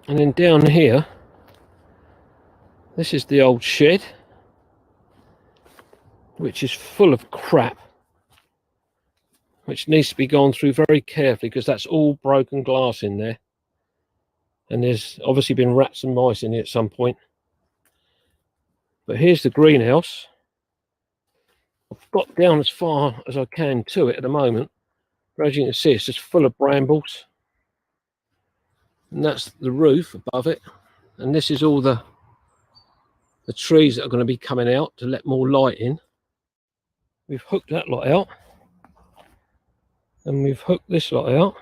And then down here, this is the old shed, which is full of crap, which needs to be gone through very carefully because that's all broken glass in there. And there's obviously been rats and mice in it at some point. But here's the greenhouse. I've got down as far as I can to it at the moment. But as you can see, it's just full of brambles. And that's the roof above it. And this is all the trees that are going to be coming out to let more light in. We've hooked that lot out. And we've hooked this lot out.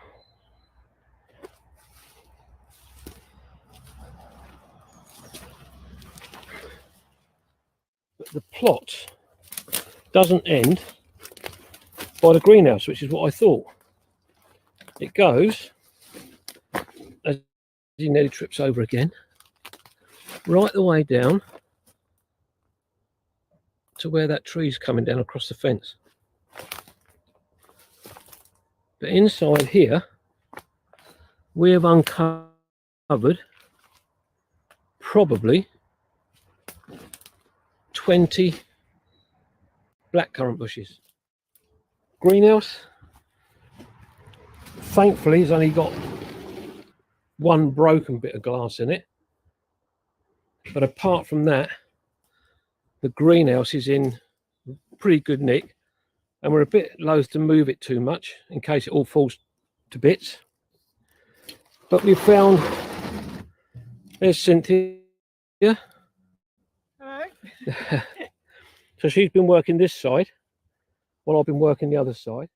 But the plot doesn't end by the greenhouse, which is what I thought. It goes, as he nearly trips over again, right the way down to where that tree's coming down across the fence. But inside here, we have uncovered probably 20 blackcurrant bushes. Greenhouse, thankfully, has only got one broken bit of glass in it. But apart from that, the greenhouse is in pretty good nick. And we're a bit loath to move it too much in case it all falls to bits. But we found, there's Cynthia. Hello. So she's been working this side while I've been working the other side.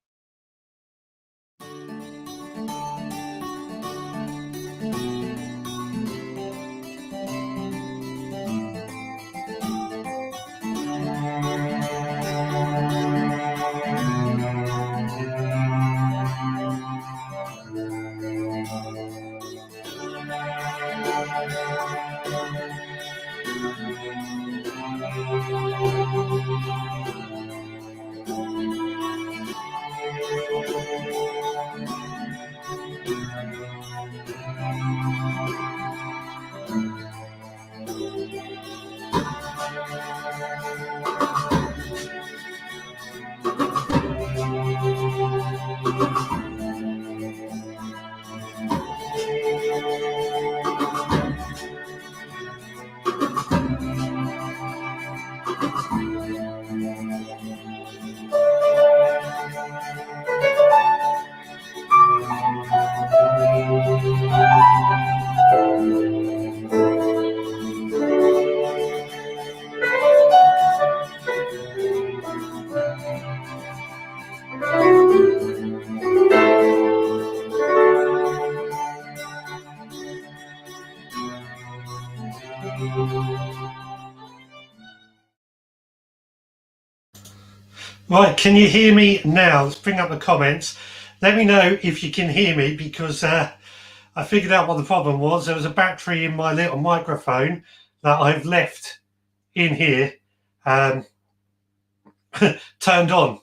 Right, can you hear me now? Let's bring up the comments. Let me know if you can hear me, because I figured out what the problem was. There was a battery in my little microphone that I've left in here turned on,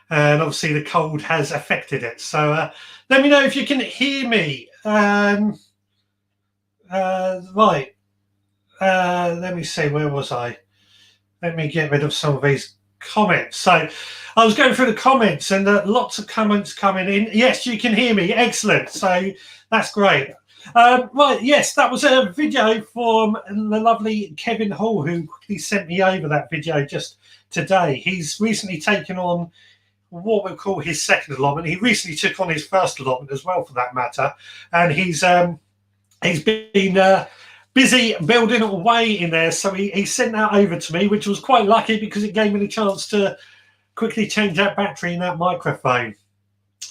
and obviously the cold has affected it. So let me know if you can hear me. Right, let me see, where was I? Let me get rid of some of these comments. So I was going through the comments, and lots of comments coming in. Yes, you can hear me. Excellent. So that's great. Right, yes, that was a video from the lovely Kevin Hall, who quickly sent me over that video just today. He's recently taken on what we'll call his second allotment. He recently took on his first allotment as well, for that matter, and he's been busy building away in there. So he sent that over to me, which was quite lucky because it gave me the chance to quickly change that battery in that microphone.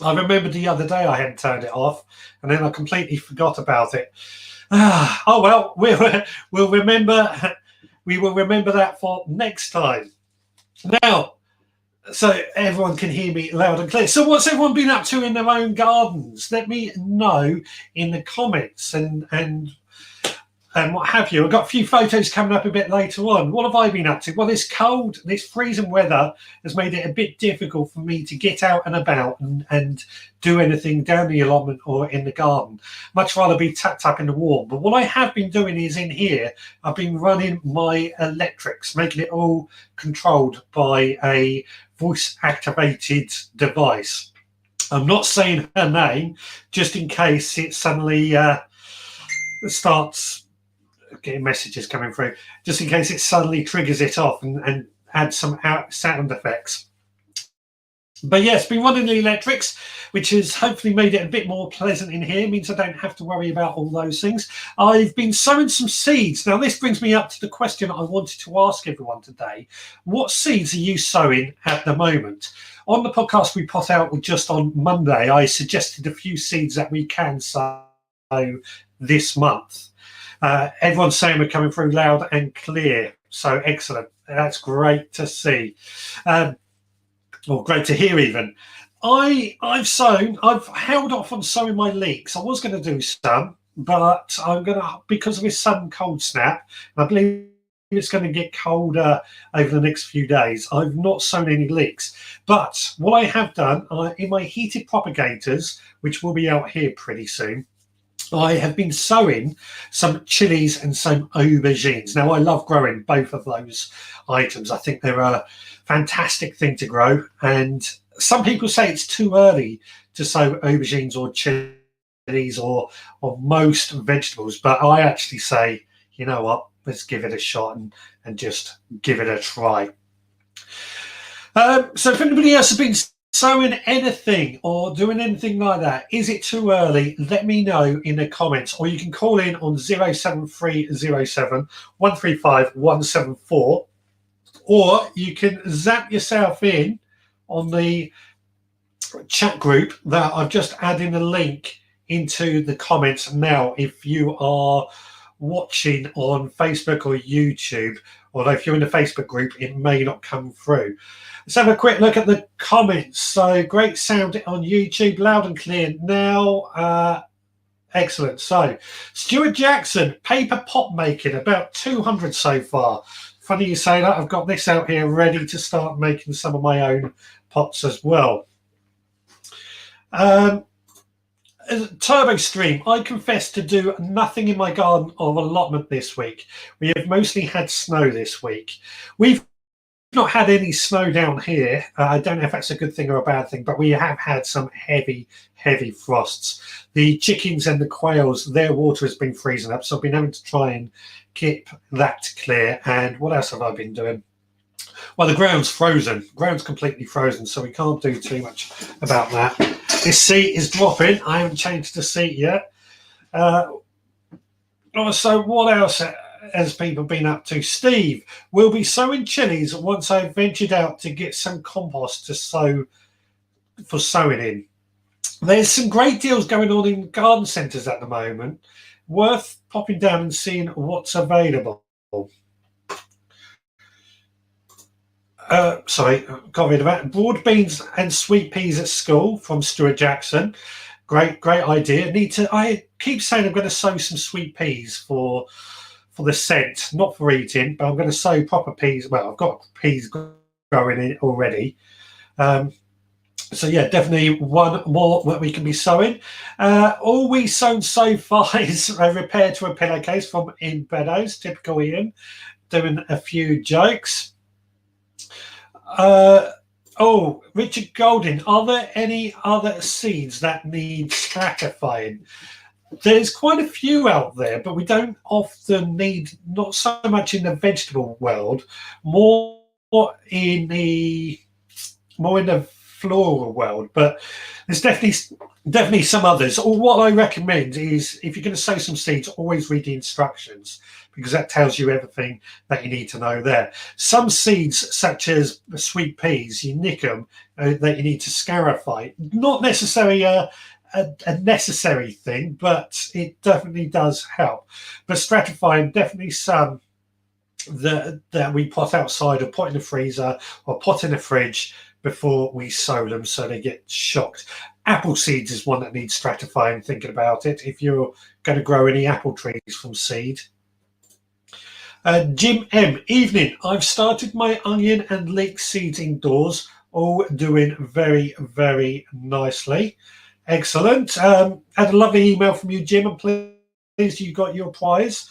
I remembered the other day I hadn't turned it off, and then I completely forgot about it. Oh well, we'll remember. We will remember that for next time. Now, so everyone can hear me loud and clear. So what's everyone been up to in their own gardens? Let me know in the comments, and and what have you. I've got a few photos coming up a bit later on. What have I been up to? Well, this cold, this freezing weather has made it a bit difficult for me to get out and about and do anything down the allotment or in the garden. Much rather be tucked up in the warm. But what I have been doing is in here, I've been running my electrics, making it all controlled by a voice-activated device. I'm not saying her name, just in case it suddenly starts getting messages coming through, just in case it suddenly triggers it off and adds some sound effects. But yes, been running the electrics, which has hopefully made it a bit more pleasant in here. It means I don't have to worry about all those things. I've been sowing some seeds. Now, this brings me up to the question I wanted to ask everyone today. What seeds are you sowing at the moment? On the podcast we put out just on Monday, I suggested a few seeds that we can sow this month. Everyone's saying we're coming through loud and clear. So excellent. That's great to see. Or great to hear even. I've held off on sowing my leeks. I was going to do some, but I'm going to, because of this sudden cold snap, I believe it's going to get colder over the next few days. I've not sown any leeks. But what I have done, in my heated propagators, which will be out here pretty soon, I have been sowing some chilies and some aubergines. Now, I love growing both of those items. I think they're a fantastic thing to grow. And some people say it's too early to sow aubergines or chilies or most vegetables. But I actually say, you know what, let's give it a shot and just give it a try. So if anybody else has been sowing anything or doing anything like that, is it too early? Let me know in the comments, or you can call in on 07307 135 174, or you can zap yourself in on the chat group that I've just added a link into the comments now if you are watching on Facebook or YouTube. Although if you're in the Facebook group, it may not come through. Let's have a quick look at the comments. So great sound on YouTube, loud and clear now. Excellent. So Stuart Jackson, paper pot making, about 200 so far. Funny you say that. I've got this out here ready to start making some of my own pots as well. Turbo Stream, I confess to do nothing in my garden of allotment this week. We have mostly had snow this week. We've not had any snow down here. I don't know if that's a good thing or a bad thing, but we have had some heavy frosts. The chickens and the quails, their water has been freezing up, so I've been having to try and keep that clear. And what else have I been doing? Well, the ground's frozen. Ground's completely frozen, so we can't do too much about that. This seat is dropping. I haven't changed the seat yet. So what else has people been up to? Steve, we'll be sowing chilies once I've ventured out to get some compost to sow for sowing in. There's some great deals going on in garden centres at the moment. Worth popping down and seeing what's available. Sorry, got rid of that. Broad beans and sweet peas at school from Stuart Jackson. Great idea. I keep saying I'm going to sow some sweet peas for the scent, not for eating, but I'm going to sow proper peas. Well, I've got peas growing in already. So yeah, definitely one more that we can be sowing. All we've sown so far is a repair to a pillowcase from In Beddoes, typical Ian, doing a few jokes. Richard Golding, are there any other seeds that need stratifying? There's quite a few out there, but we don't often need, not so much in the vegetable world, more in the floral world, but there's definitely some others. Or what I recommend is, if you're going to sow some seeds, always read the instructions, because that tells you everything that you need to know there. Some seeds, such as sweet peas, you nick them, that you need to scarify. Not necessarily a necessary thing, but it definitely does help. But stratifying, definitely some that we put outside or put in the freezer or put in the fridge before we sow them, so they get shocked. Apple seeds is one that needs stratifying, thinking about it. If you're going to grow any apple trees from seed. Jim M. Evening. I've started my onion and leek seeds indoors. All doing very, very nicely. Excellent. Had a lovely email from you, Jim, and pleased you got your prize.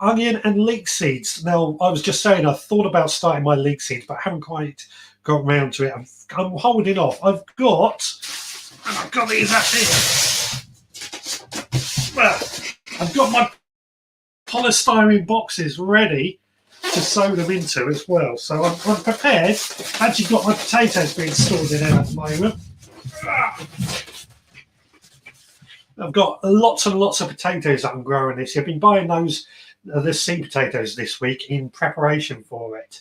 Onion and leek seeds. Now, I was just saying I thought about starting my leek seeds, but I haven't quite got around to it. I'm holding off. I've got these up here. Well, I've got my polystyrene boxes ready to sew them into as well. So I'm prepared. Actually got my potatoes being stored in there at the moment. I've got lots and lots of potatoes that I'm growing this year. I've been buying those, the seed potatoes this week in preparation for it.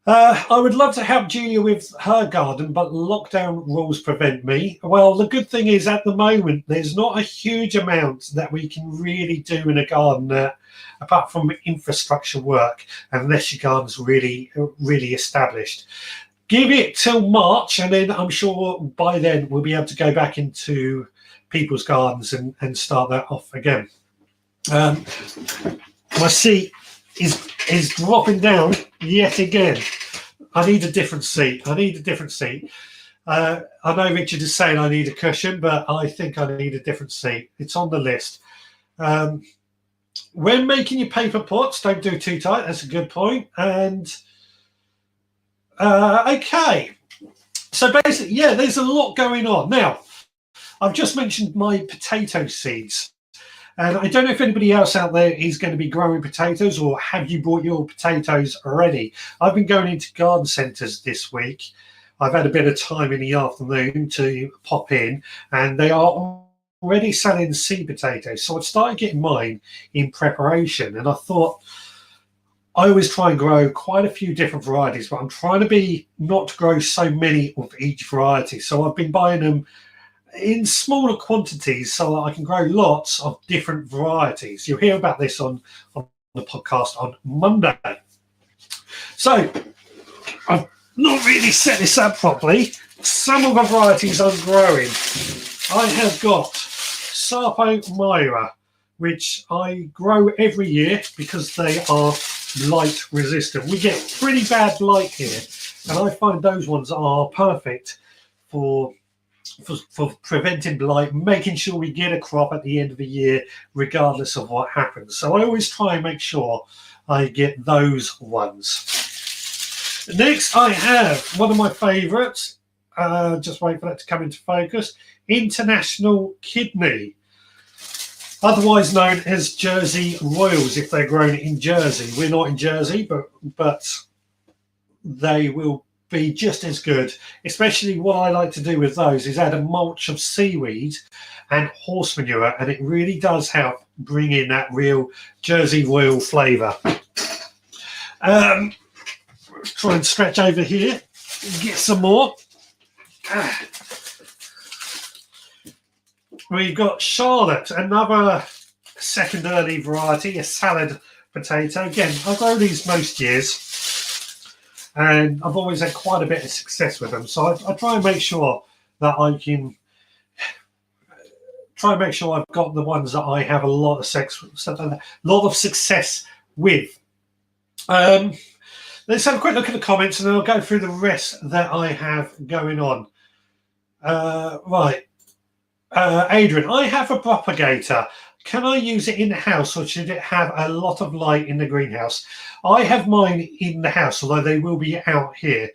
I would love to help Julia with her garden, but lockdown rules prevent me. Well, the good thing is at the moment, there's not a huge amount that we can really do in a garden apart from infrastructure work, unless your garden's really, really established. Give it till March, and then I'm sure by then we'll be able to go back into people's gardens and start that off again. My seat is dropping down yet again. I need a different seat. I know Richard is saying I need a cushion, but I think I need a different seat. It's on the list. When making your paper pots, don't do too tight. That's a good point. And okay. So basically, yeah, there's a lot going on. Now, I've just mentioned my potato seeds. And I don't know if anybody else out there is going to be growing potatoes, or have you bought your potatoes already? I've been going into garden centres this week. I've had a bit of time in the afternoon to pop in, and they are already selling seed potatoes. So I started getting mine in preparation, and I thought I always try and grow quite a few different varieties, but I'm trying to be not to grow so many of each variety. So I've been buying them in smaller quantities so that I can grow lots of different varieties. You'll hear about this on the podcast on Monday. So I've not really set this up properly. Some of the varieties I'm growing, I have got Sarpo Myra, which I grow every year because they are light resistant. We get pretty bad light here, and I find those ones are perfect for preventing blight, making sure we get a crop at the end of the year, regardless of what happens. So I always try and make sure I get those ones. Next, I have one of my favourites. Just wait for that to come into focus. International Kidney, otherwise known as Jersey Royals, if they're grown in Jersey. We're not in Jersey, but they will be just as good. Especially what I like to do with those is add a mulch of seaweed and horse manure, and it really does help bring in that real Jersey Royal flavour. Try and stretch over here and get some more. We've got Charlotte, another second early variety, a salad potato. Again, I grow these most years, and I've always had quite a bit of success with them. So I try and make sure that I can I've got the ones that I have a lot of success with. Let's have a quick look at the comments, and then I'll go through the rest that I have going on. Right. Adrian, I have a propagator. Can I use it in the house, or should it have a lot of light in the greenhouse? I have mine in the house, although they will be out here.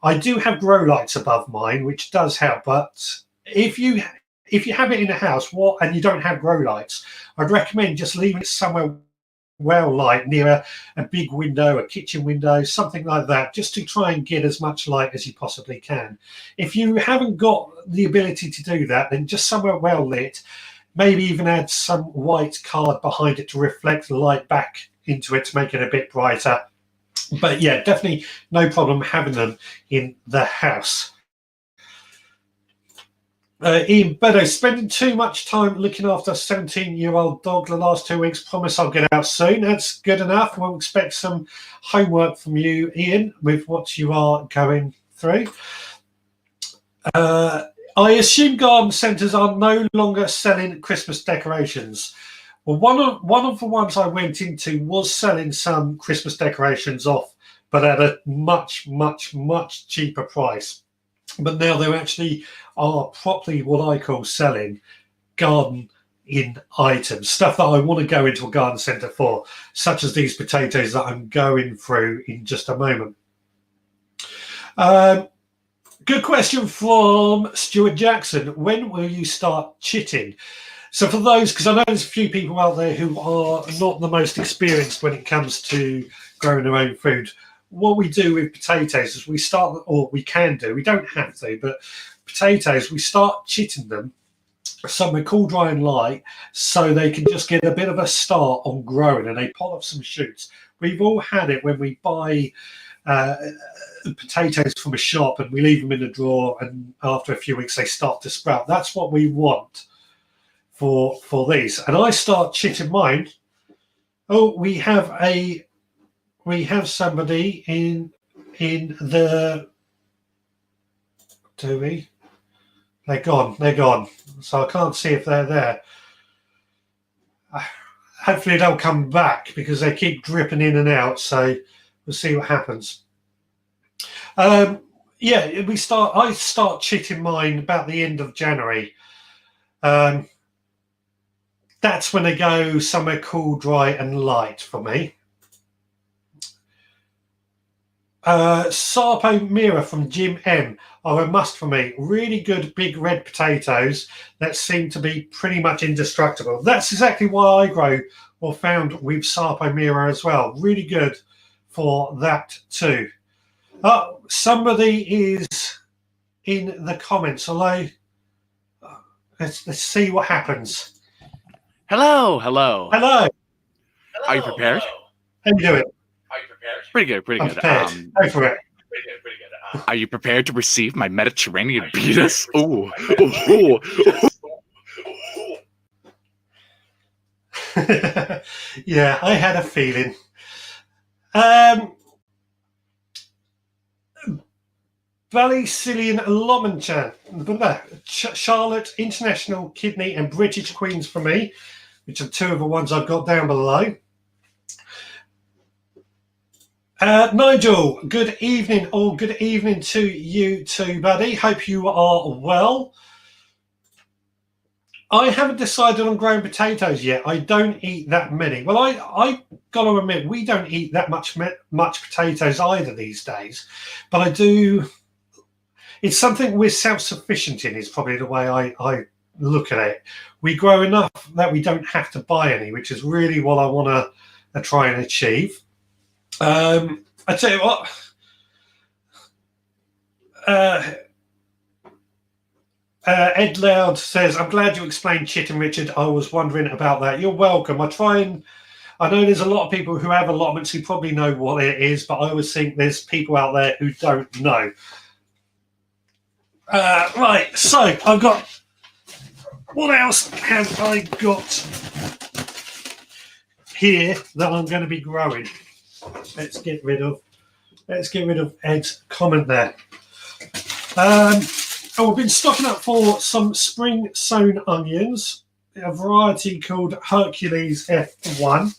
I do have grow lights above mine, which does help. But if you have it in the house, and you don't have grow lights, I'd recommend just leaving it somewhere well light, near a big window, a kitchen window, something like that, just to try and get as much light as you possibly can. If you haven't got the ability to do that, then just somewhere well lit. Maybe even add some white card behind it to reflect the light back into it to make it a bit brighter. But yeah, definitely no problem having them in the house. Ian Beddoe, spending too much time looking after a 17-year-old dog the last 2 weeks. Promise I'll get out soon. That's good enough. We'll expect some homework from you, Ian, with what you are going through. I assume garden centres are no longer selling Christmas decorations. Well, one of the ones I went into was selling some Christmas decorations off, but at a much, much, much cheaper price. But now they actually are properly what I call selling garden in items, stuff that I want to go into a garden centre for, such as these potatoes that I'm going through in just a moment. Good question from Stuart Jackson. When will you start chitting? So for those, because I know there's a few people out there who are not the most experienced when it comes to growing their own food, what we do with potatoes is we start, or we can do, we don't have to, but potatoes, we start chitting them somewhere cool, dry and light, so they can just get a bit of a start on growing and they pull off some shoots. We've all had it when we buy potatoes from a shop and we leave them in a drawer, and after a few weeks they start to sprout. That's what we want for these. And I start chitting mine. Oh, we have somebody in the, do we? They're gone. So I can't see if they're there. Hopefully they'll come back because they keep dripping in and out. So we'll see what happens. Yeah, I start chitting mine about the end of January. That's when they go somewhere cool, dry and light for me. Sarpo Mira from Jim M are a must for me. Really good big red potatoes that seem to be pretty much indestructible. That's exactly why I grow or found with Sarpo Mira as well. Really good for that too. Somebody is in the comments. Hello. Let's see what happens. Hello. Are you prepared? How you doing? Pretty good. I'm prepared. Go for it. Are you prepared to receive my Mediterranean beatus? Ooh. Yeah, I had a feeling. Ballycillian Lomanchan, Charlotte International Kidney and British Queens for me, which are two of the ones I've got down below. Nigel, good evening, or good evening to you too, buddy. Hope you are well. I haven't decided on growing potatoes yet. I don't eat that many. Well, I got to admit, we don't eat that much potatoes either these days. But I do. It's something we're self-sufficient in, is probably the way I look at it. We grow enough that we don't have to buy any, which is really what I want to try and achieve. I tell you what, Ed Loud says, I'm glad you explained chitting, Richard. I was wondering about that. You're welcome. I know there's a lot of people who have allotments who probably know what it is, but I always think there's people out there who don't know. Right, so I've got, what else have I got here that I'm going to be growing? Let's get rid of Ed's comment there. I've been stocking up for some spring sown onions, a variety called Hercules F1.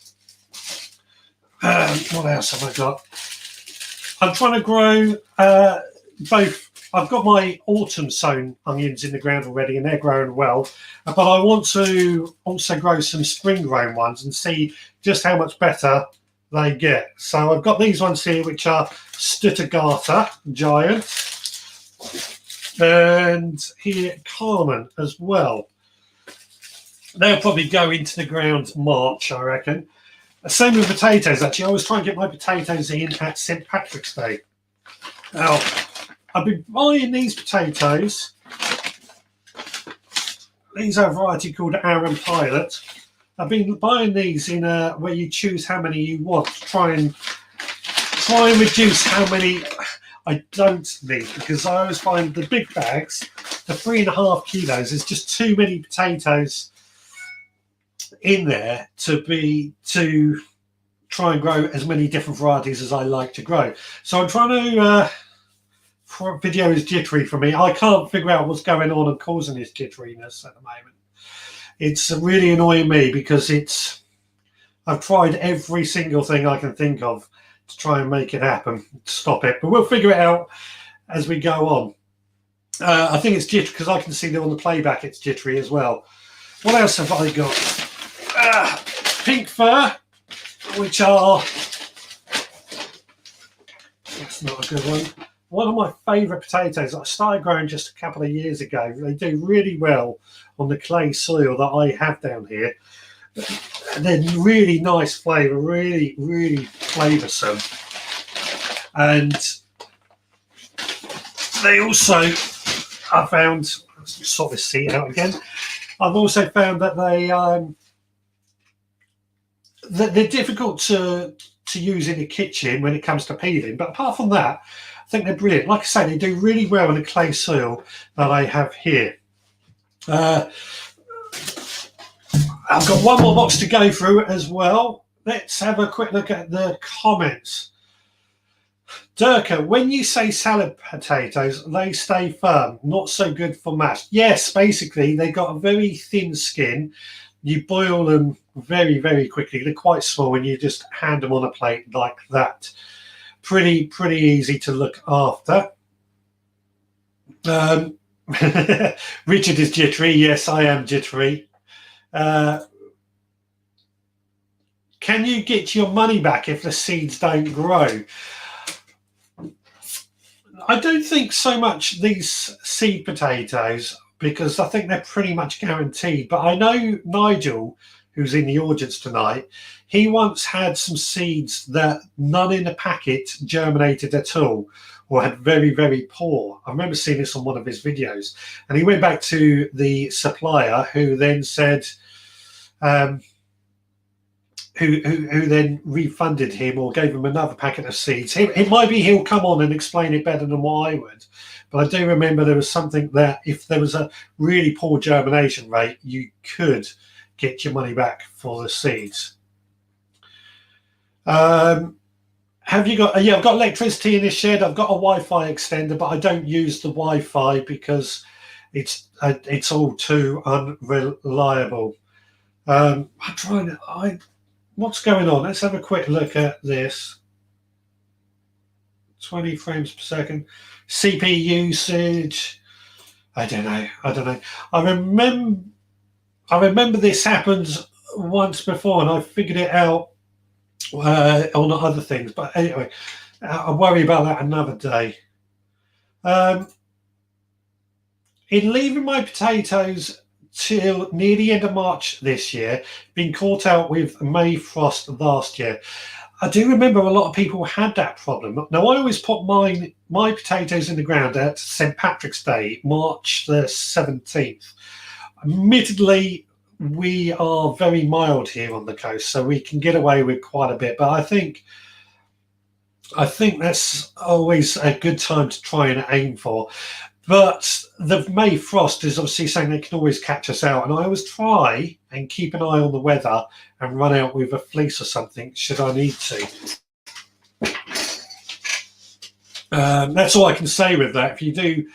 What else have I got? I'm trying to grow both. I've got my autumn sown onions in the ground already and they're growing well, but I want to also grow some spring grown ones and see just how much better they get. So I've got these ones here, which are Stuttgarter Giant, and here Carmen as well. They'll probably go into the ground March, I reckon. Same with potatoes, actually. I always try and get my potatoes in at St. Patrick's Day. Now, I've been buying these potatoes. These are a variety called Aaron Pilot. I've been buying these in where you choose how many you want to try and reduce how many I don't need, because I always find the big bags, the 3.5 kilos, is just too many potatoes in there to try and grow as many different varieties as I like to grow. So I'm trying to. Video is jittery for me. I can't figure out what's going on and causing this jitteriness at the moment. it's really annoying me because I've tried every single thing I can think of to try and make it happen, to stop it. But we'll figure it out as we go on. I think it's jittery because I can see that on the playback it's jittery as well. What else have I got? Pink fur, which are... That's not a good one. One of my favourite potatoes that I started growing just a couple of years ago. They do really well on the clay soil that I have down here. And they're really nice flavour, really, really flavoursome. And they also, I found, let's sort this seat out again. I've also found that they're difficult to use in the kitchen when it comes to peeling. But apart from that, I think they're brilliant. Like I say, they do really well in the clay soil that I have here. I've got one more box to go through as well. Let's have a quick look at the comments. Durka, when you say salad potatoes, they stay firm, not so good for mash. Yes, basically, they got a very thin skin. You boil them very, very quickly. They're quite small and you just hand them on a plate like that. Pretty easy to look after. Richard is jittery. Yes, I am jittery. Can you get your money back if the seeds don't grow? I don't think so much these seed potatoes, because I think they're pretty much guaranteed. But I know Nigel, who's in the audience tonight, he once had some seeds that none in the packet germinated at all, or had very, very poor. I remember seeing this on one of his videos. And he went back to the supplier, who then said, who then refunded him or gave him another packet of seeds. It might be he'll come on and explain it better than what I would. But I do remember there was something that if there was a really poor germination rate, you could get your money back for the seeds. Have you got... yeah, I've got electricity in this shed. I've got a Wi-Fi extender, but I don't use the Wi-Fi because it's all too unreliable. I'm trying to... what's going on? Let's have a quick look at this. 20 frames per second. CPU usage. I don't know. I remember this happened once before and I figured it out on other things. But anyway, I'll worry about that another day. In leaving my potatoes till near the end of March this year, been caught out with May frost last year. I do remember a lot of people had that problem. Now, I always put my potatoes in the ground at St. Patrick's Day, March the 17th. Admittedly, we are very mild here on the coast, so we can get away with quite a bit. But I think that's always a good time to try and aim for. But the May frost is obviously something that can always catch us out. And I always try and keep an eye on the weather and run out with a fleece or something should I need to. That's all I can say with that. If you do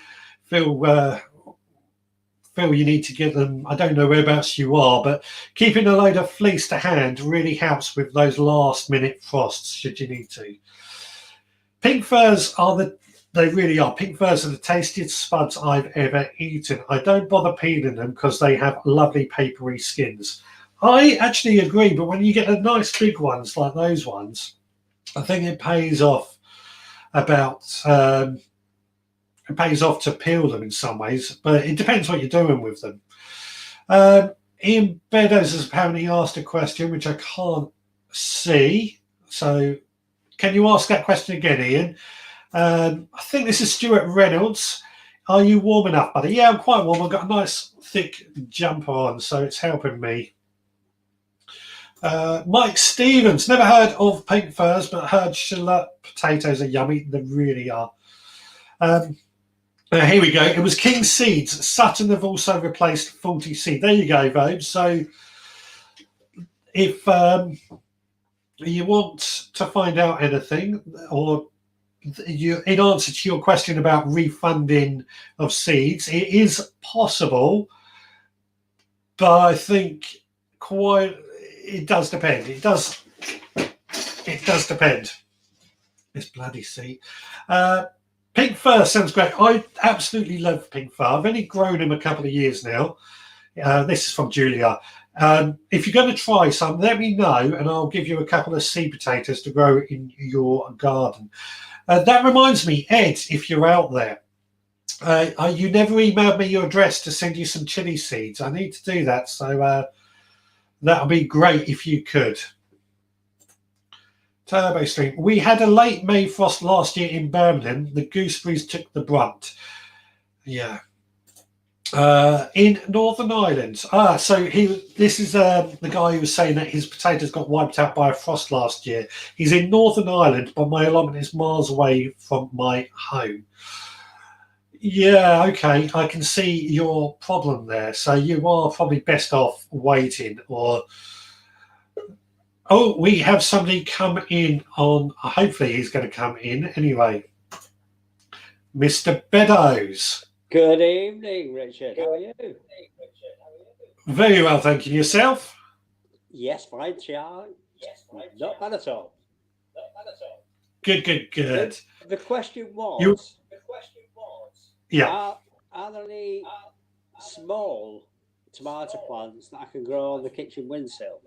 feel you need to get them, I don't know whereabouts you are, but keeping a load of fleece to hand really helps with those last minute frosts should you need to. Pink furs they really are. Pink furs are the tastiest spuds I've ever eaten. I don't bother peeling them because they have lovely papery skins. I actually agree, but when you get the nice big ones like those ones, I think it pays off to peel them in some ways, but it depends what you're doing with them. Ian Beddoes has apparently asked a question which I can't see. So can you ask that question again, Ian? I think this is Stuart Reynolds. Are you warm enough, buddy? Yeah, I'm quite warm. I've got a nice thick jumper on, so it's helping me. Mike Stevens, never heard of pink furs, but heard shallot potatoes are yummy. They really are. Here we go. It was King Seeds. Sutton have also replaced 40 Seed. There you go, Vogue. So if you want to find out anything, or in answer to your question about refunding of seeds, it is possible but I think it does depend. It does depend. This bloody seat. Pink fur sounds great. I absolutely love pink fur. I've only grown him a couple of years now. This is from Julia. If you're going to try some, let me know, and I'll give you a couple of seed potatoes to grow in your garden. That reminds me, Ed, if you're out there, you never emailed me your address to send you some chili seeds. I need to do that, so that would be great if you could. Turbo Stream. We had a late May frost last year in Birmingham. The gooseberries took the brunt. Yeah. In Northern Ireland. So this is the guy who was saying that his potatoes got wiped out by a frost last year. He's in Northern Ireland, but my allotment is miles away from my home. Yeah, okay. I can see your problem there. So you are probably best off waiting or... Oh, we have somebody come in on... Hopefully he's going to come in anyway. Mr. Beddoes. Good evening, Richard. How are you? Very well, thank you. Yourself? Yes, fine, Charlie. Not bad at all. Good. The question was... Yeah. Are there any small tomato plants that I can grow on the kitchen windowsill?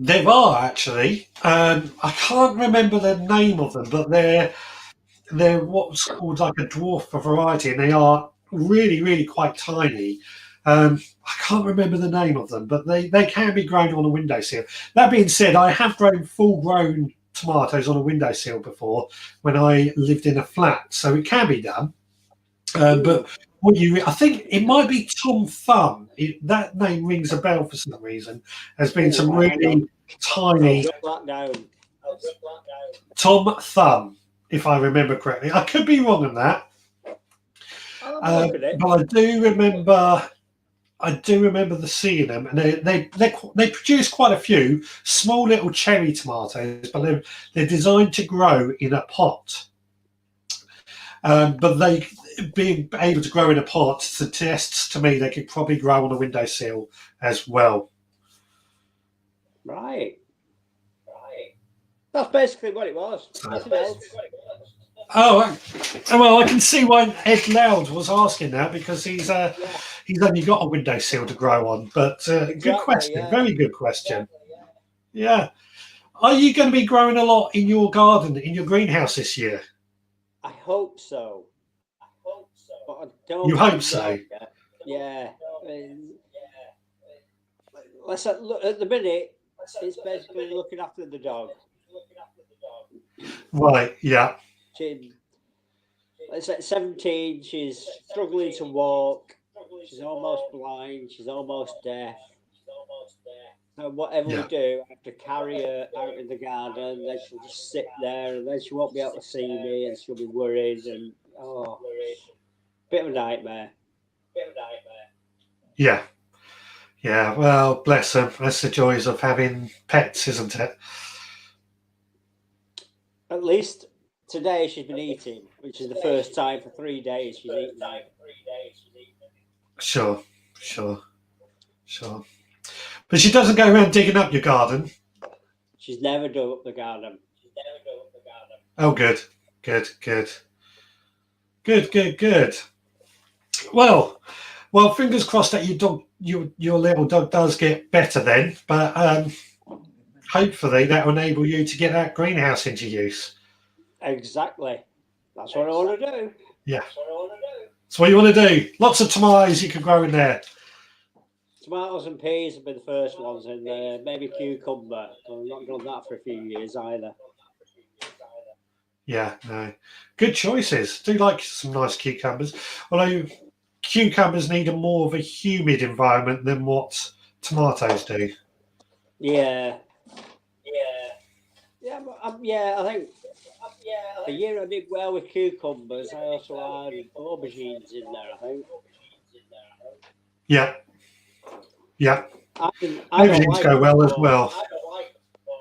There are actually. I can't remember the name of them, but they're what's called like a dwarf variety, and they are really quite tiny. I can't remember the name of them, but they can be grown on a windowsill. That being said, I have grown full-grown tomatoes on a windowsill before when I lived in a flat, so it can be done. But I think it might be Tom Thumb. That name rings a bell for some reason. There's been some really tiny. Tom Thumb, if I remember correctly. I could be wrong on that. But I do remember the seeing them, and they produce quite a few small little cherry tomatoes, but they're designed to grow in a pot. But they being able to grow in a pot suggests to me they could probably grow on a windowsill as well. Right. That's basically what it was. Nothing else. Oh, well, I can see why Ed Loud was asking that, because he's only got a windowsill to grow on. But Exactly, good question, yeah. Very good question. Yeah. Are you going to be growing a lot in your garden, in your greenhouse this year? I hope so. But I don't. You hope so? Yeah. Let's look at the minute. It's basically looking after the dog. Right. Yeah. It's at 17. She's struggling to walk. She's almost blind. She's almost deaf. So whatever we do, I have to carry her out in the garden. Then she'll just sit there, and then she won't be able to see me, and she'll be worried. And bit of a nightmare. Yeah. Yeah. Well, bless her. That's the joys of having pets, isn't it? At least today she's been eating, which is the first time for 3 days she's eaten. Sure. But she doesn't go around digging up your garden. She's never dug up the garden. Oh, good. Well, fingers crossed that your little dog does get better then. But hopefully that will enable you to get that greenhouse into use. Exactly. That's what I want to do. Yeah. That's what you want to do. Lots of tomatoes you can grow in there. Tomatoes and peas have been the first ones, and maybe cucumber. I've not done that for a few years either. Yeah, no. Good choices. Do like some nice cucumbers. Although cucumbers need a more of a humid environment than what tomatoes do. Yeah. I think the year I did well with cucumbers, I also had aubergines in there, I think. Yeah. Aubergines go well as well.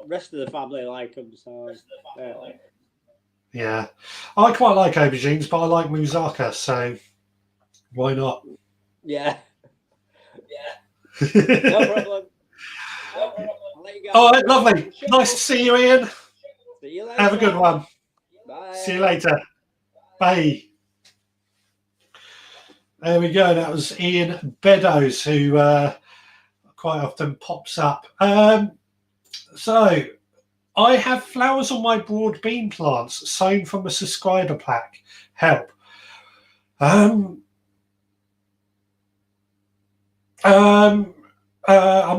The rest of the family like them, so... Yeah. I quite like aubergines, but I like moussaka, so why not? Yeah. No problem. I'll let you go. All right, lovely. Nice to see you, Ian. See you later. Have a good one. Bye. See you later. Bye. There we go. That was Ian Beddoes, who quite often pops up. So I have flowers on my broad bean plants sewn from a subscriber pack. Help. I'm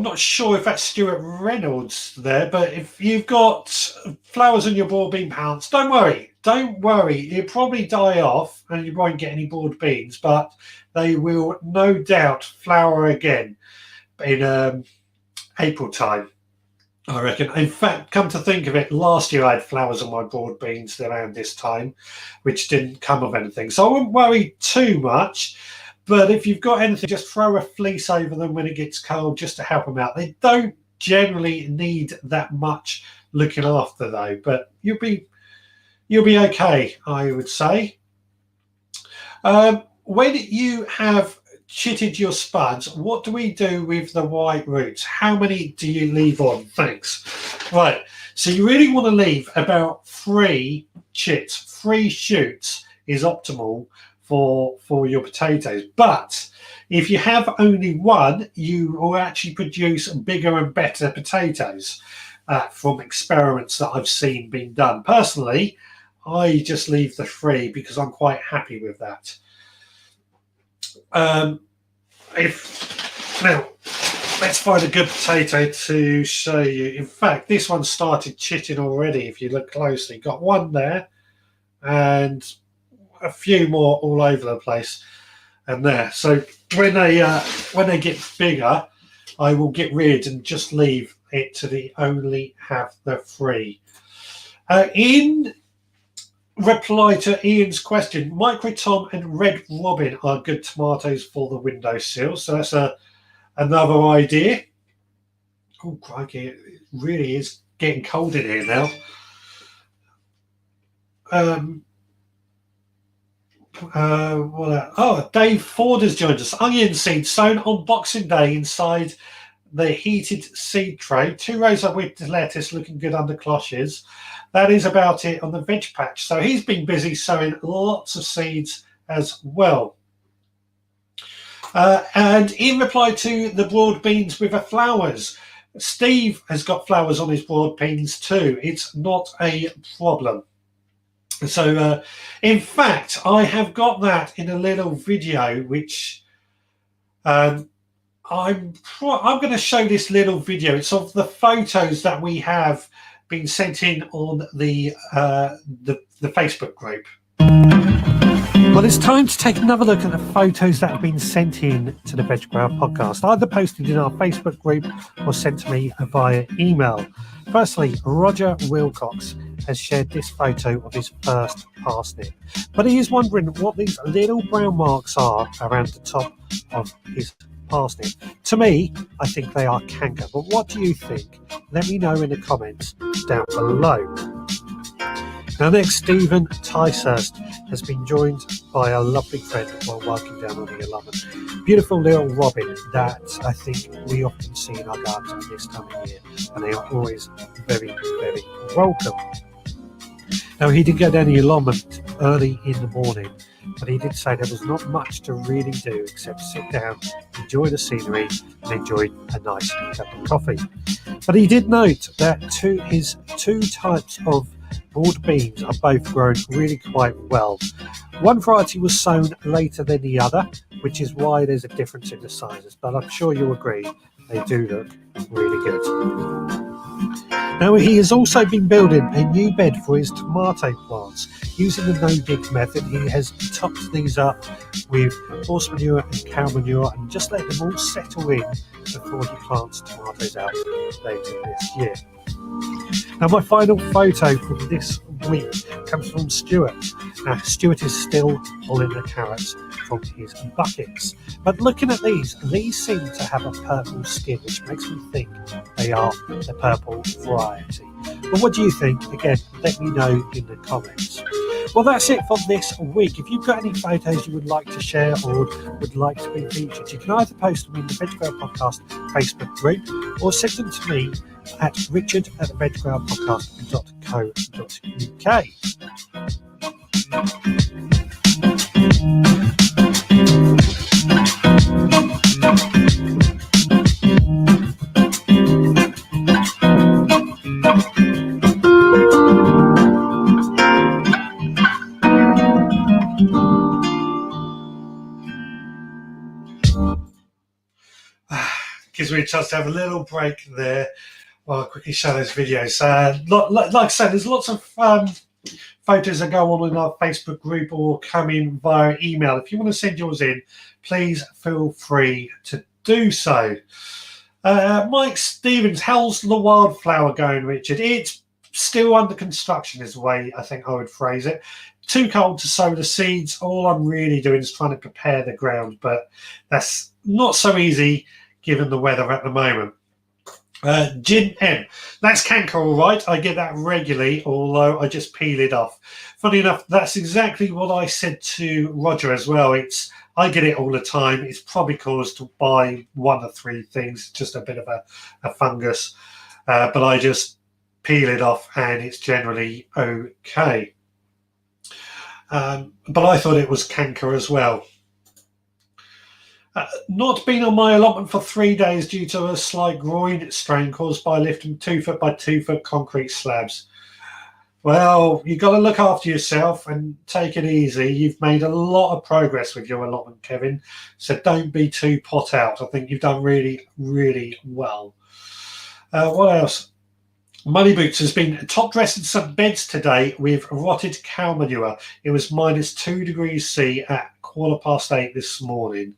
not sure if that's Stuart Reynolds there, but if you've got flowers on your broad bean plants, don't worry. Don't worry. You'll probably die off and you won't get any broad beans, but they will no doubt flower again in April time, I reckon. In fact, come to think of it, last year I had flowers on my broad beans around this time, which didn't come of anything. So I wouldn't worry too much. But if you've got anything, just throw a fleece over them when it gets cold just to help them out. They don't generally need that much looking after, though. But you'll be okay, I would say. When you have chitted your spuds, what do we do with the white roots? How many do you leave on? Thanks. Right. So you really want to leave about 3 chits. 3 shoots is optimal for your potatoes. But if you have only 1, you will actually produce bigger and better potatoes from experiments that I've seen being done. Personally, I just leave the 3 because I'm quite happy with that. Now, let's find a good potato to show you. In fact, this one started chitting already. If you look closely, got 1 there and a few more all over the place and there. So when they get bigger, I will get rid and just leave it to only have the 3. In reply to Ian's question, Micro Tom and Red Robin are good tomatoes for the windowsill. So that's another idea. Oh, crikey, it really is getting cold in here now. Dave Ford has joined us. Onion seeds sown on Boxing Day inside the heated seed tray. 2 rows of whipped lettuce looking good under cloches. That is about it on the veg patch. So he's been busy sowing lots of seeds as well. And in reply to the broad beans with the flowers, Steve has got flowers on his broad beans too. It's not a problem. So, in fact, I have got that in a little video, which I'm going to show this little video. It's of the photos that we have been sent in on the Facebook group. Well, it's time to take another look at the photos that have been sent in to the Veg Grower podcast, either posted in our Facebook group or sent to me via email. Firstly, Roger Wilcox has shared this photo of his first parsnip, but he is wondering what these little brown marks are around the top of his parsnip. To me, I think they are canker, but what do you think? Let me know in the comments down below. Now next, Stephen Ticehurst has been joined by a lovely friend while working down on the 11. Beautiful little robin that I think we often see in our gardens at this time of year, and they are always very, very welcome. Now he did go down the allotment early in the morning, but he did say there was not much to really do except sit down, enjoy the scenery, and enjoy a nice cup of coffee. But he did note that his 2 types of broad beans are both grown really quite well. One variety was sown later than the other, which is why there's a difference in the sizes, but I'm sure you'll agree they do look really good. Now he has also been building a new bed for his tomato plants. Using the no-dig method, he has topped these up with horse manure and cow manure and just let them all settle in before he plants tomatoes out later this year. Now my final photo from this week comes from Stuart. Now Stuart is still pulling the carrots from his buckets, but looking at these seem to have a purple skin, which makes me think they are the purple variety. But what do you think? Again, let me know in the comments. Well, that's it for this week. If you've got any photos you would like to share or would like to be featured, you can either post them in the Veg Grower Podcast Facebook group or send them to me at richard@veggrowerpodcast.co.uk. Gives me a chance to have a little break there while I quickly show those videos. Like I said, there's lots of photos that go on in our Facebook group or come in via email. If you want to send yours in, please feel free to do so. Mike Stevens, how's the wildflower going, Richard? It's still under construction is the way I think I would phrase it. Too cold to sow the seeds. All I'm really doing is trying to prepare the ground, but that's not so easy given the weather at the moment. Jim M. That's canker, all right. I get that regularly, although I just peel it off. Funny enough, that's exactly what I said to Roger as well. I get it all the time. It's probably caused by one of three things, just a bit of a fungus. But I just peel it off and it's generally okay. But I thought it was canker as well. Not been on my allotment for 3 days due to a slight groin strain caused by lifting 2 foot by 2 foot concrete slabs. Well, you've got to look after yourself and take it easy. You've made a lot of progress with your allotment, Kevin, so don't be too pot out. I think you've done really, really well. What else? Money Boots has been top dressing some beds today with rotted cow manure. It was -2 degrees C at 8:15 this morning.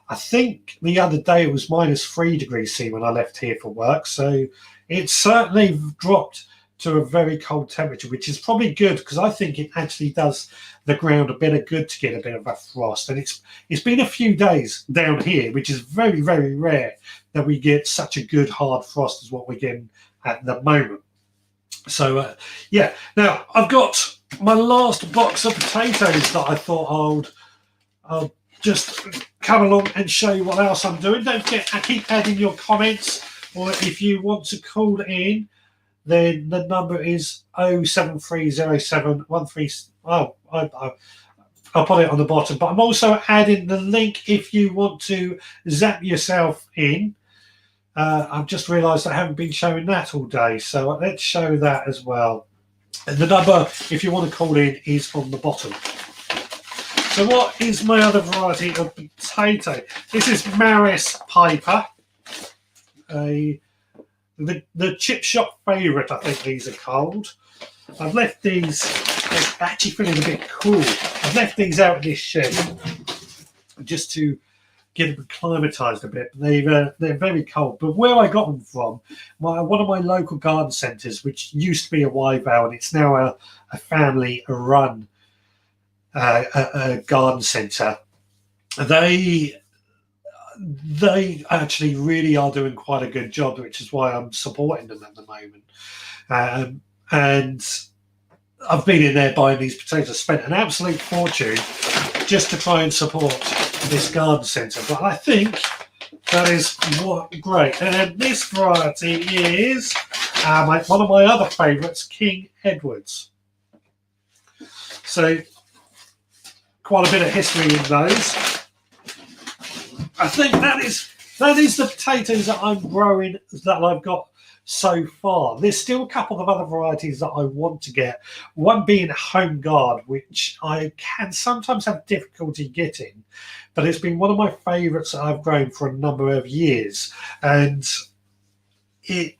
I think the other day it was -3 degrees C when I left here for work. So it's certainly dropped to a very cold temperature, which is probably good because I think it actually does the ground a bit of good to get a bit of a frost. And it's been a few days down here, which is very, very rare that we get such a good hard frost as what we're getting at the moment. So, yeah. Now, I've got my last box of potatoes that I thought I'll just come along and show you what else I'm doing. Don't forget, keep adding your comments, or if you want to call in, then the number is 0730713. I'll put it on the bottom, but I'm also adding the link if you want to zap yourself in. I've just realised I haven't been showing that all day, so let's show that as well. And the number, if you want to call in, is on the bottom. So what is my other variety of potato? This is Maris Piper, the chip shop favourite, I think these are called. I've left these, they're actually feeling a bit cool. I've left these out in this shed just to get them acclimatised a bit. They're very cold. But where I got them from, one of my local garden centres, which used to be a Y-Vale, and it's now a family-run a garden centre. They actually really are doing quite a good job, which is why I'm supporting them at the moment. And I've been in there buying these potatoes, spent an absolute fortune just to try and support this garden centre. But I think that is great. And this variety is one of my other favourites, King Edwards. So quite a bit of history in those. I think that is the potatoes that I'm growing that I've got so far. There's still a couple of other varieties that I want to get. One being Home Guard, which I can sometimes have difficulty getting, but it's been one of my favourites that I've grown for a number of years. And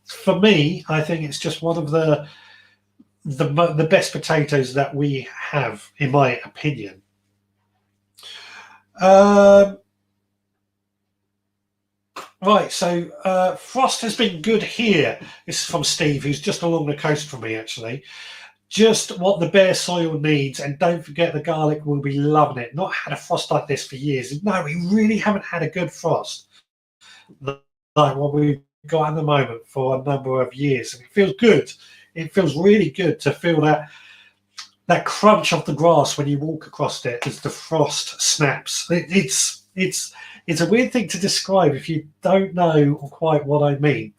for me, I think it's just one of the best potatoes that we have, in my opinion. Right, so frost has been good here. This is from Steve, who's just along the coast from me, actually. Just what the bare soil needs, and don't forget the garlic will be loving it. Not had a frost like this for years. No, we really haven't had a good frost like what we've got at the moment for a number of years, and it feels good. It feels really good to feel that that crunch of the grass when you walk across it as the frost snaps. It's a weird thing to describe if you don't know quite what I mean.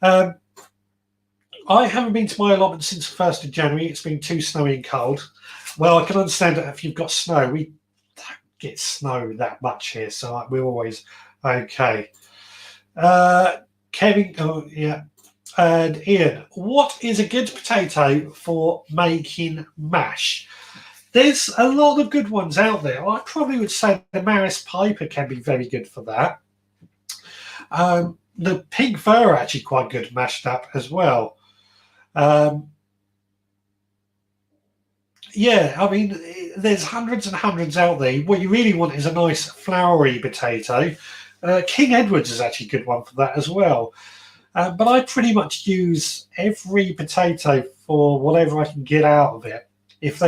I haven't been to my allotment since the 1st of January. It's been too snowy and cold. Well, I can understand that if you've got snow. We don't get snow that much here, so we're always okay. Kevin, oh yeah, and Ian, what is a good potato for making mash? There's a lot of good ones out there. I probably would say the Maris Piper can be very good for that. The pig fur are actually quite good mashed up as well. Yeah, I mean, there's hundreds and hundreds out there. What you really want is a nice floury potato. King Edward's is actually a good one for that as well. But I pretty much use every potato for whatever I can get out of it. If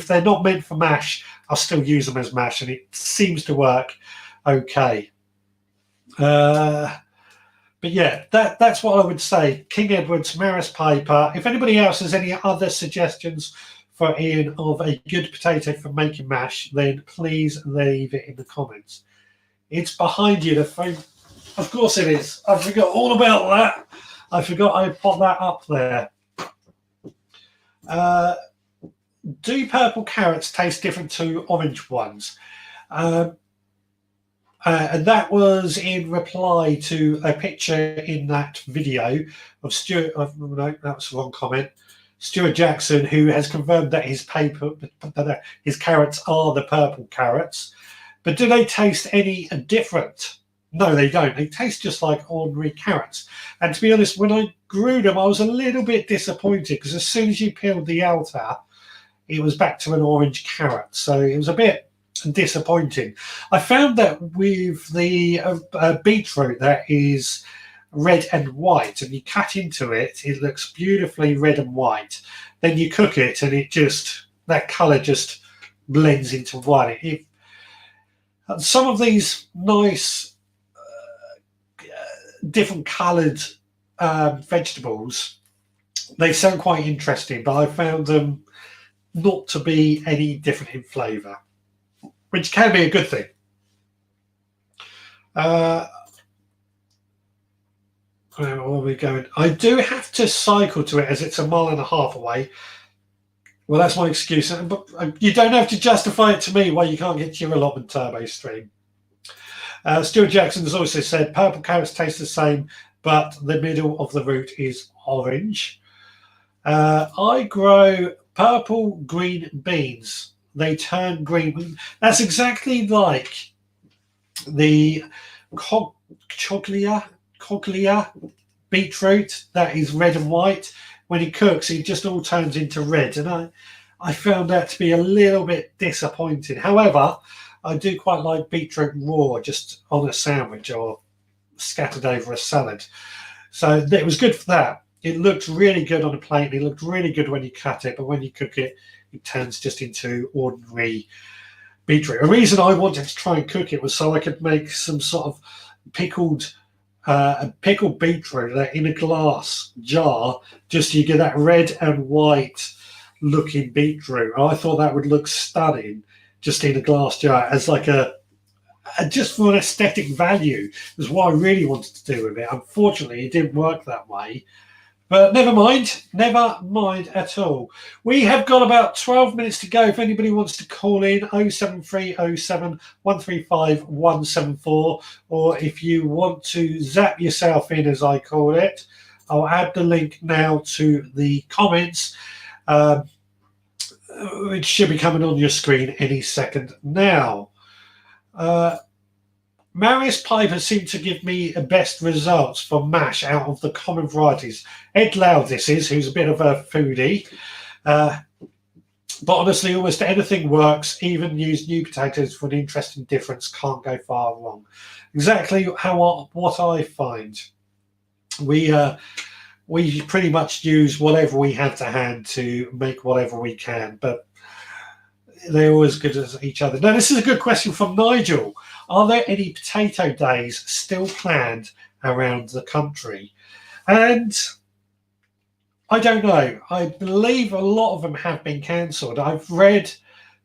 they're not meant for mash, I'll still use them as mash, and it seems to work okay. But yeah, that's what I would say. King Edward's, Maris Piper. If anybody else has any other suggestions for Ian of a good potato for making mash, then please leave it in the comments. It's behind you, the phone. Of course it is. I forgot all about that. I forgot I put that up there. Do purple carrots taste different to orange ones? And that was in reply to a picture in that video of Stuart. No, that was the wrong comment. Stuart Jackson, who has confirmed that his carrots are the purple carrots. But do they taste any different? No, they don't. They taste just like ordinary carrots. And to be honest, when I grew them, I was a little bit disappointed because as soon as you peeled the outer, it was back to an orange carrot. So it was a bit disappointing. I found that with the beetroot that is red and white, and you cut into it, it looks beautifully red and white. Then you cook it, and that colour just blends into one. Some of these nice different coloured vegetables, they sound quite interesting, but I found them not to be any different in flavour, which can be a good thing. Where are we going? I do have to cycle to it as it's 1.5 miles away. Well, that's my excuse. But you don't have to justify it to me why you can't get to your allotment turbo stream. Stuart Jackson has also said purple carrots taste the same, but the middle of the root is orange. I grow purple green beans. They turn green. That's exactly like the coglia beetroot that is red and white. When it cooks, it just all turns into red. And I found that to be a little bit disappointing. However, I do quite like beetroot raw, just on a sandwich or scattered over a salad. So it was good for that. It looked really good on a plate. It looked really good when you cut it, but when you cook it, it turns just into ordinary beetroot. The reason I wanted to try and cook it was so I could make some sort of pickled beetroot in a glass jar, just so you get that red and white looking beetroot. I thought that would look stunning just in a glass jar as like just for an aesthetic value is what I really wanted to do with it. Unfortunately, it didn't work that way. But never mind at all. We have got about 12 minutes to go. If anybody wants to call in, 07307 135 174, or if you want to zap yourself in, as I call it, I'll add the link now to the comments, which should be coming on your screen any second now. Marius Piper seemed to give me the best results for mash out of the common varieties. Ed Loud this is, who's a bit of a foodie. But honestly, almost anything works. Even use new potatoes for an interesting difference. Can't go far wrong. Exactly what I find. We pretty much use whatever we have to hand to make whatever we can. But they're always good as each other. Now, this is a good question from Nigel. Are there any potato days still planned around the country? And I don't know. I believe a lot of them have been cancelled. I've read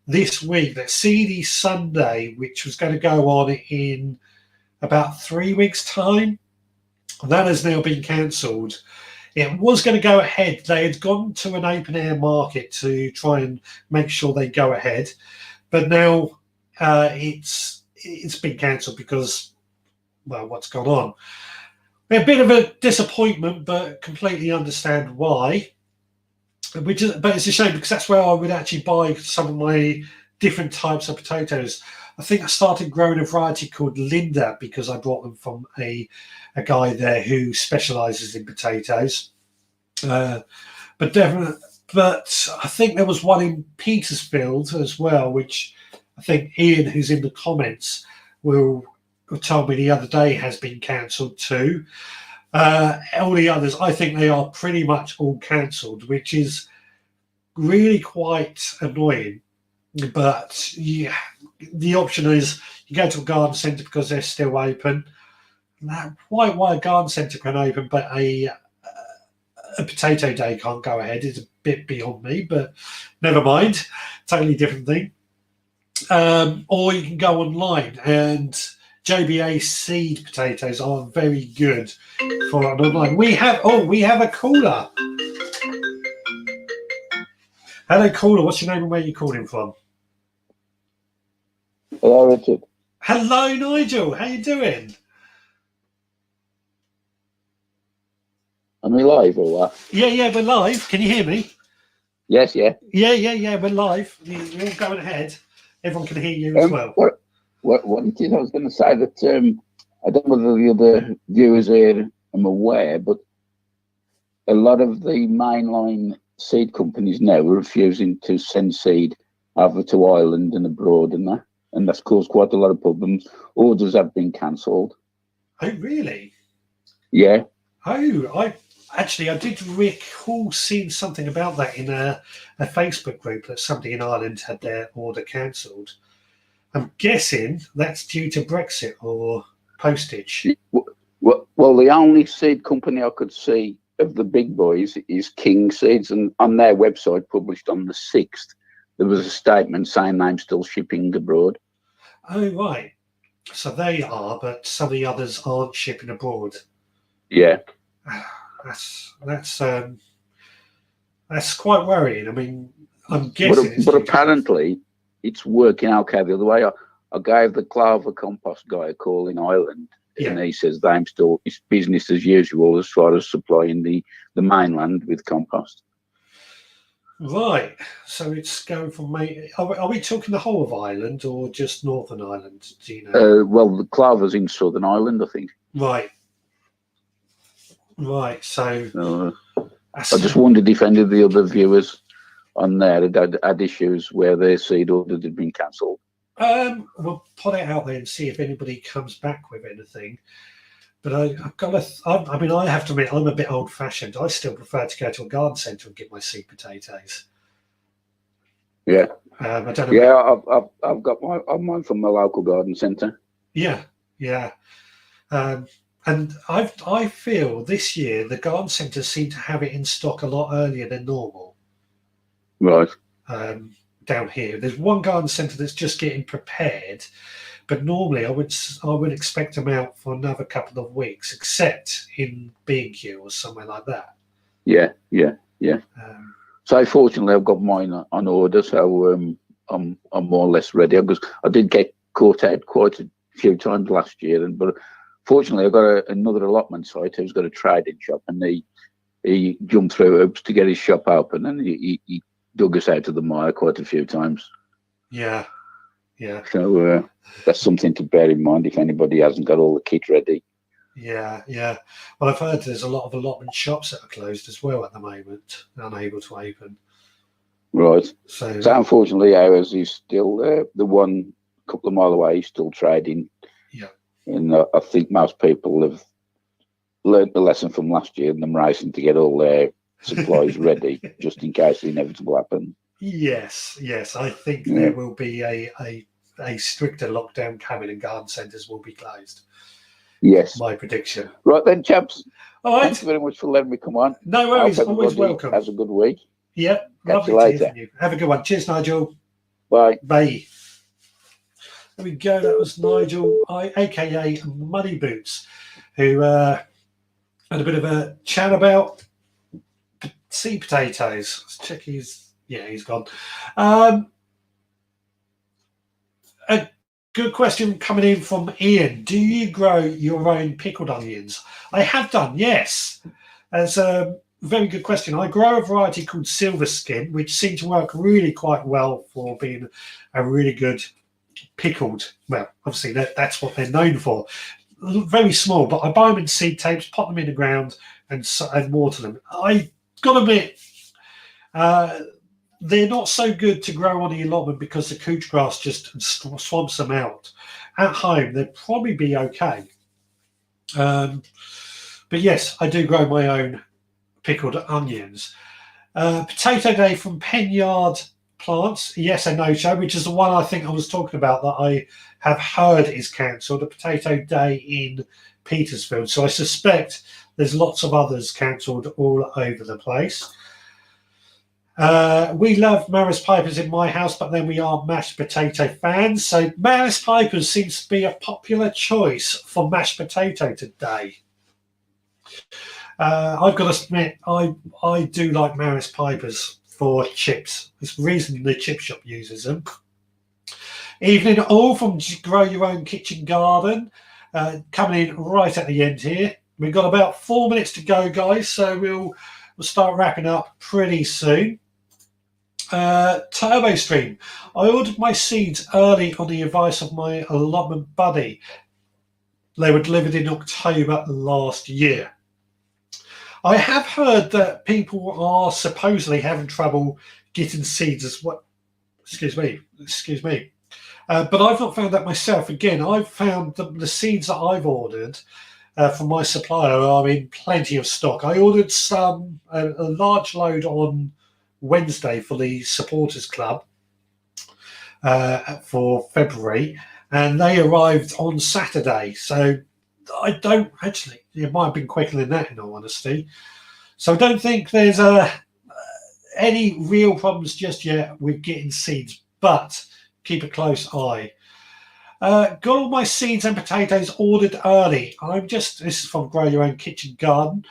this week that CD Sunday, which was going to go on in about 3 weeks' time, that has now been cancelled. It was going to go ahead. They had gone to an open air market to try and make sure they go ahead, but now it's been cancelled because, well, what's gone on? A bit of a disappointment, but completely understand why. But it's a shame because that's where I would actually buy some of my different types of potatoes. I think I started growing a variety called Linda because I bought them from a guy there who specialises in potatoes. But definitely, but I think there was one in Petersfield as well, which I think Ian, who's in the comments, will told me the other day has been cancelled too. All the others, I think they are pretty much all cancelled, which is really quite annoying. But yeah, the option is you go to a garden centre because they're still open. Now, why a garden centre can open, but a potato day can't go ahead is a bit beyond me, but never mind. Totally different thing. Or you can go online, and JBA seed potatoes are very good for an online. We have a caller. Hello, caller. What's your name and where are you calling from? Hello, Richard. Hello, Nigel. How you doing? Am I live or what? Yeah, we're live. Can you hear me? Yes, yeah. Yeah, we're live. You're all going ahead. Everyone can hear you as well. What it is, I was going to say that I don't know whether the other viewers here are aware, but a lot of the mainline seed companies now are refusing to send seed over to Ireland and abroad and that's caused quite a lot of problems. Orders have been cancelled. Oh, really? Yeah. Oh, I did recall seeing something about that in a Facebook group that somebody in Ireland had their order cancelled. I'm guessing that's due to Brexit or postage. Well, the only seed company I could see of the big boys is King Seeds, and on their website, published on the 6th, there was a statement saying I'm still shipping abroad. Oh, right. So they are, but some of the others aren't shipping abroad. Yeah. That's quite worrying. I mean, I'm guessing. But apparently, it's working okay the other way. I gave the Clover Compost guy a call in Ireland, and he says it's business as usual as far as supplying the mainland with compost. Right. So it's going from Are we talking the whole of Ireland or just Northern Ireland? Do you know? Well, the Clover's in Southern Ireland, I think. Right. So I just wondered if any of the other viewers on there had issues where their seed orders had been cancelled. We'll put it out there and see if anybody comes back with anything. But I have to admit, I'm a bit old-fashioned. I still prefer to go to a garden centre and get my seed potatoes. Yeah. I don't know. Yeah, I've got mine from my local garden centre. Yeah. And I feel this year the garden centres seem to have it in stock a lot earlier than normal. Right. Down here, there's one garden centre that's just getting prepared, but normally I would expect them out for another couple of weeks, except in B&Q or somewhere like that. Yeah. So fortunately, I've got mine on order, so I'm more or less ready. Because I did get caught out quite a few times last year, but fortunately, I've got another allotment site who's got a trading shop, and he jumped through hoops to get his shop open, and he dug us out of the mire quite a few times. Yeah. So that's something to bear in mind if anybody hasn't got all the kit ready. Yeah. Well, I've heard there's a lot of allotment shops that are closed as well at the moment, unable to open. Right. So unfortunately, ours is still the one a couple of miles away. He's still trading. Yeah. And I think most people have learned the lesson from last year and them racing to get all their supplies ready just in case the inevitable happens. Yes. I think there will be a stricter lockdown coming and garden centres will be closed. Yes. My prediction. Right then, chaps. All right. Thank you very much for letting me come on. No worries. Hope Always everybody welcome. has a good week. Yep. Catch you Lovely to hear later. from you. Have a good one. Cheers, Nigel. Bye. Bye. There we go. That was Nigel, aka Muddy Boots, who had a bit of a chat about seed potatoes. Let's check his. Yeah, he's gone. A good question coming in from Ian. Do you grow your own pickled onions? I have done, yes. That's a very good question. I grow a variety called Silver Skin, which seems to work really quite well for being a really good pickled. Well, obviously that's what they're known for. Very small, but I buy them in seed tapes, pop them in the ground, and water them. I got to admit, they're not so good to grow on the allotment because the couch grass just swamps them out. At home, they'd probably be okay. But yes, I do grow my own pickled onions. Potato Day from Penyard Plants, yes and no show, which is the one I think I was talking about that I have heard is cancelled. A Potato Day in Petersfield. So I suspect there's lots of others cancelled all over the place. We love Maris Pipers in my house, but then we are mashed potato fans. So Maris Pipers seems to be a popular choice for mashed potato today. I've got to admit, I do like Maris Pipers for chips. It's the reason the chip shop uses them. Evening all from Grow Your Own Kitchen Garden. Coming in right at the end here. We've got about 4 minutes to go, guys, so we'll start wrapping up pretty soon. Turbo Stream. I ordered my seeds early on the advice of my allotment buddy. They were delivered in October last year. I have heard that people are supposedly having trouble getting seeds as well. Excuse me. But I've not found that myself. Again, I've found the seeds that I've ordered from my supplier are in plenty of stock. I ordered a large load on Wednesday for the Supporters Club for February, and they arrived on Saturday. So I don't actually, it might have been quicker than that in all honesty. So I don't think there's any real problems just yet with getting seeds, but keep a close eye. Got all my seeds and potatoes ordered early. This is from Grow Your Own Kitchen Garden.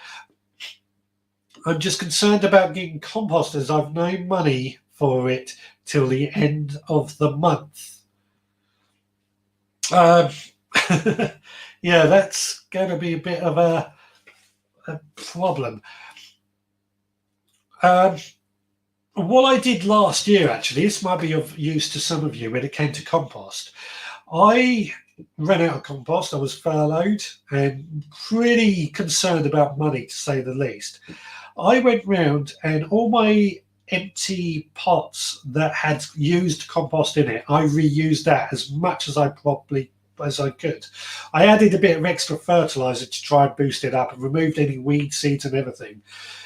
I'm just concerned about getting compost as I've no money for it till the end of the month. Yeah, that's going to be a bit of a problem. What I did last year, actually, this might be of use to some of you when it came to compost. I ran out of compost. I was furloughed and pretty concerned about money, to say the least. I went round and all my empty pots that had used compost in it, I reused that as much as I could. I added a bit of extra fertilizer to try and boost it up and removed any weed seeds and everything.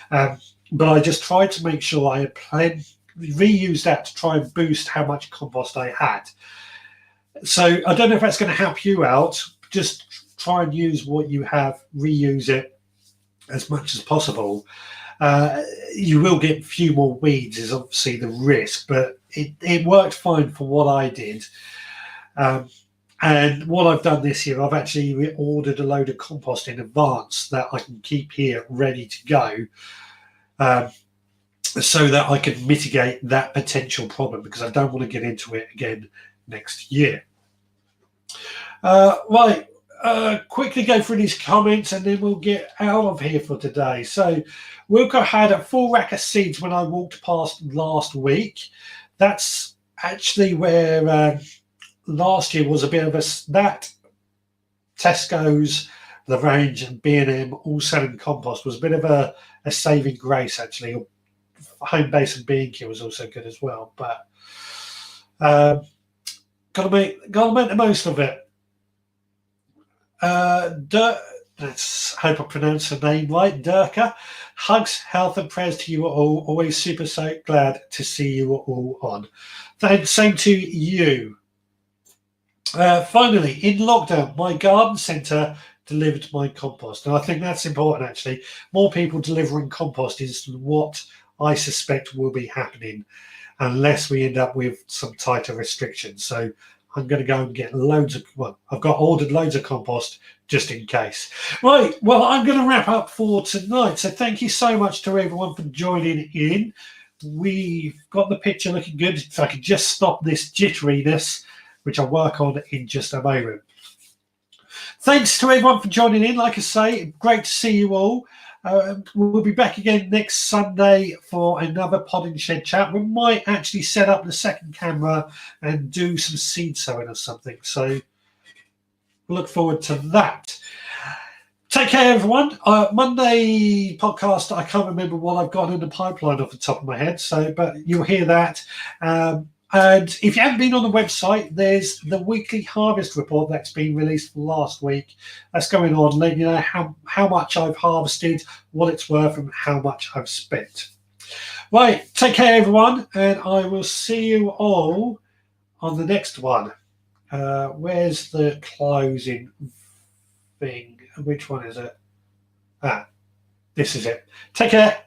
But I just tried to make sure I had reused that to try and boost how much compost I had. So I don't know if that's going to help you out. Just try and use what you have, reuse it as much as possible. You will get a few more weeds is obviously the risk, but it worked fine for what I did. And what I've done this year, I've actually ordered a load of compost in advance that I can keep here ready to go, so that I can mitigate that potential problem, because I don't want to get into it again next year. Right, quickly go through these comments and then we'll get out of here for today. So Wilco had a full rack of seeds when I walked past last week. That's actually where last year was a bit of that Tesco's, the range, and B&M all selling compost was a bit of a saving grace, actually. Home base and B&Q was also good as well, but gotta make the most of it. Let's hope I pronounced the name right. Durka, hugs, health, and prayers to you all. Always super so glad to see you all on. Thanks, same to you. Finally, in lockdown, my garden centre delivered my compost. And I think that's important, actually. More people delivering compost is what I suspect will be happening unless we end up with some tighter restrictions. So I'm going to go and get loads of, well, I've got ordered loads of compost just in case. Right, well, I'm going to wrap up for tonight. So thank you so much to everyone for joining in. We've got the picture looking good. If I could just stop this jitteriness, which I'll work on in just a moment. Thanks to everyone for joining in. Like I say, great to see you all. We'll be back again next Sunday for another Podding Shed chat. We might actually set up the second camera and do some seed sowing or something. So look forward to that. Take care, everyone. Monday podcast, I can't remember what I've got in the pipeline off the top of my head. But you'll hear that. And if you haven't been on the website, there's the weekly harvest report that's been released last week. That's going on, letting you know how much I've harvested, what it's worth, and how much I've spent. Right, take care, everyone, and I will see you all on the next one. Where's the closing thing? Which one is it? This is it. Take care.